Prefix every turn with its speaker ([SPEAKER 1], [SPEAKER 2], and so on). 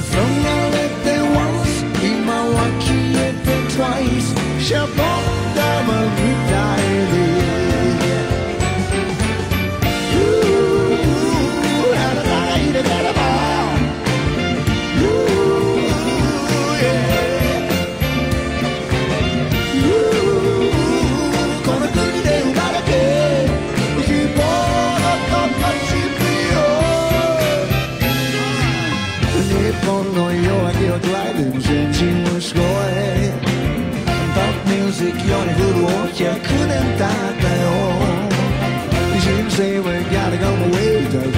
[SPEAKER 1] れて once 今は消えて twice シャボン玉みたいにあなたがいなければこの国で生まれて希望の灯火を日本の夜明けを捉えて全人をすごいポップミュージックより古を100年経ったよ人生は gotta go away